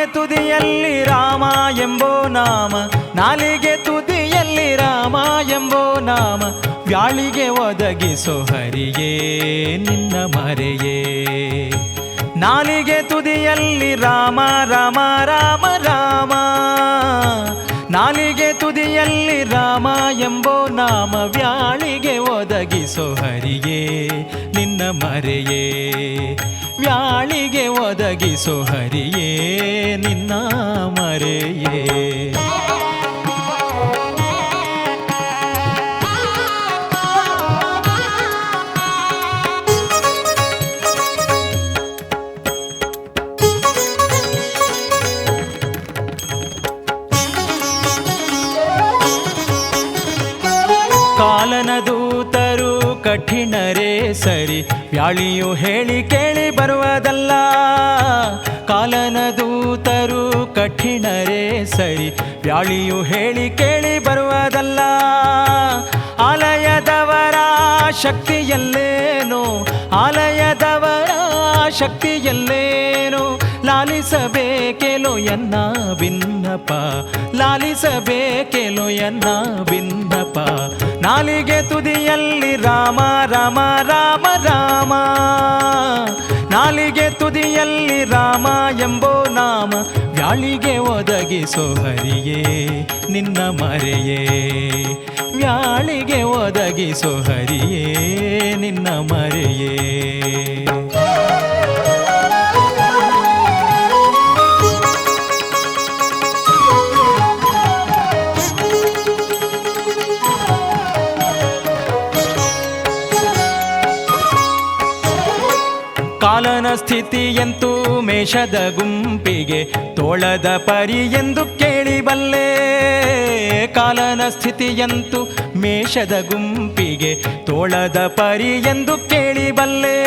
ತುದಿಯಲ್ಲಿ ರಾಮ ಎಂಬೋ ನಾಮ, ನಾಲಿಗೆ ತುದಿಯಲ್ಲಿ ರಾಮ ಎಂಬೋ ನಾಮ, ವ್ಯಾಳಿಗೆ ಒದಗಿಸೋ ಹರಿಯೇ ನಿನ್ನ ಮರೆಯೇ. ನಾಲಿಗೆ ತುದಿಯಲ್ಲಿ ರಾಮ ರಾಮ ರಾಮ ರಾಮ, ನಾಲಿಗೆ ತುದಿಯಲ್ಲಿ ರಾಮ ಎಂಬೋ ನಾಮ, ವ್ಯಾಳಿಗೆ ಒದಗಿಸೋ ಹರಿಯೇ ನಿನ್ನ ಮರೆಯೇ. ವ್ಯಾಳಿಗೆ ಒದಗಿಸೋ ಹರಿಯೇ ನಿನ್ನ ಮರೆಯೇ. ಕಾಲನ ದೂತರು ಕಠಿಣರೇ ಸರಿ, ವ್ಯಾಳಿಯು ಹೇಳಿ ಕೇಳಿ ಬರುವುದಲ್ಲ. ಕಾಲನ ದೂತರು ಕಠಿಣರೇ ಸರಿ, ವ್ಯಾಳಿಯು ಹೇಳಿ ಕೇಳಿ ಬರುವುದಲ್ಲ. ಆಲಯದವರ ಶಕ್ತಿಯಲ್ಲೇನೋ, ಆಲಯದವರ ಶಕ್ತಿಯಲ್ಲೇನೋ, ಲಾಲಿಸಬೇಕೆಲೋ ಎನ್ನ ಭಿನ್ನಪ, ಲಾಲಿಸಬೇಕೆಲೋ ಎನ್ನ ಭಿನ್ನಪ. ನಾಲಿಗೆ ತುದಿಯಲ್ಲಿ ರಾಮ ರಾಮ ರಾಮ ರಾಮ, ನಾಲಿಗೆ ತುದಿಯಲ್ಲಿ ರಾಮ ಎಂಬೋ ನಾಮ, ವ್ಯಾಳಿಗೆ ಒದಗಿಸೋ ಹರಿಯೇ ನಿನ್ನ ಮರೆಯೇ. ವ್ಯಾಳಿಗೆ ಒದಗಿಸೋ ಹರಿಯೇ ನಿನ್ನ ಮರೆಯೇ. ಕಾಲನ ಸ್ಥಿತಿಯಂತೂ ಮೇಷದ ಗುಂಪಿಗೆ ತೋಳದ ಪರಿ ಎಂದು ಕೇಳಿಬಲ್ಲೆ. ಕಾಲನ ಸ್ಥಿತಿಯಂತೂ ಮೇಷದ ಗುಂಪಿಗೆ ತೋಳದ ಪರಿ ಎಂದು ಕೇಳಿಬಲ್ಲೆ.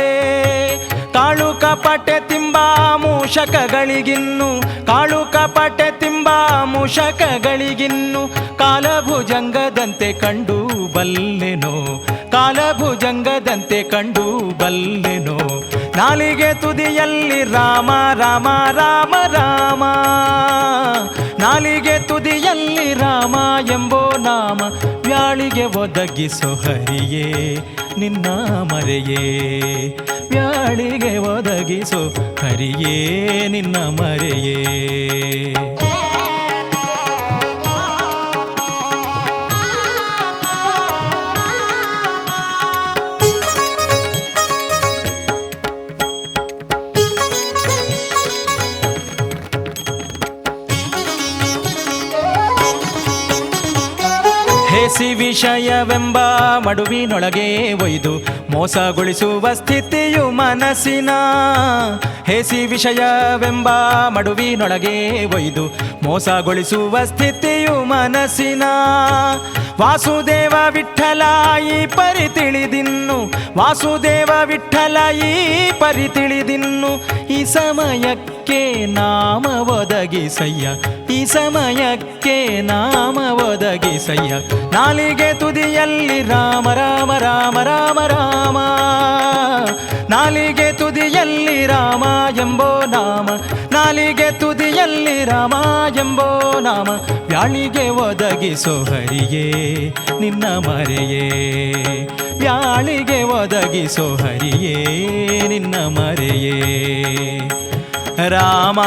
ಕಾಳು ಕಪಟೆ ತಿಂಬ ಮೂಷಕಗಳಿಗಿನ್ನು, ಕಾಳು ಕಪಟೆ ತಿಂಬ ಮೂಷಕಗಳಿಗಿನ್ನು, ಕಾಲಭುಜಂಗದಂತೆ ಕಂಡು ಬಲ್ಲೆನೋ, ಕಾಲಭುಜಂಗದಂತೆ ಕಂಡು ಬಲ್ಲೆನೋ. ನಾಲಿಗೆ ತುದಿಯಲ್ಲಿ ರಾಮ ರಾಮ ರಾಮ ರಾಮ, ನಾಲಿಗೆ ತುದಿಯಲ್ಲಿ ರಾಮ ಎಂಬೋ ನಾಮ, ವ್ಯಾಳಿಗೆ ಒದಗಿಸೋ ಹರಿಯೇ ನಿನ್ನ ಮರೆಯೇ. ವ್ಯಾಳಿಗೆ ಒದಗಿಸೋ ಹರಿಯೇ ನಿನ್ನ ಮರೆಯೇ. ಹೇಸಿ ವಿಷಯವೆಂಬ ಮಡುವಿನೊಳಗೆ ಒಯ್ದು ಮೋಸಗೊಳಿಸುವ ಸ್ಥಿತಿಯು ಮನಸ್ಸಿನ. ಹೇಸಿ ವಿಷಯವೆಂಬ ಮಡುವಿನೊಳಗೆ ಒಯ್ದು ಮೋಸಗೊಳಿಸುವ ಸ್ಥಿತಿಯು ಮನಸ್ಸಿನ. ವಾಸುದೇವ ವಿಠಲ ಈ ಪರಿ ತಿಳಿದಿನ್ನು, ವಾಸುದೇವ ವಿಠಲ ಈ ಪರಿ ತಿಳಿದಿನ್ನು, ಈ ಸಮಯಕ್ಕೆ ನಾಮ ಒದಗಿಸಯ್ಯ, ಈ ಸಮಯಕ್ಕೆ ನಾಮ ಒದಗಿಸಯ್ಯ. ನಾಲಿಗೆ ತುದಿಯಲ್ಲಿ ರಾಮ ರಾಮ ರಾಮ ರಾಮ ರಾಮ, ನಾಲಿಗೆ ತುದಿಯಲ್ಲಿ ರಾಮ ಎಂಬೋ ನಾಮ, ನಾಲಿಗೆ ತುದಿಯಲ್ಲಿ ರಾಮ ಎಂಬೋ ನಾಮ, ವ್ಯಾಳಿಗೆ ಒದಗಿಸೋ ಹರಿಯೇ ನಿನ್ನ ಮರೆಯೇ. ವ್ಯಾಳಿಗೆ ಒದಗಿಸೋ ಹರಿಯೇ ನಿನ್ನ ಮರೆಯೇ. ರಾಮ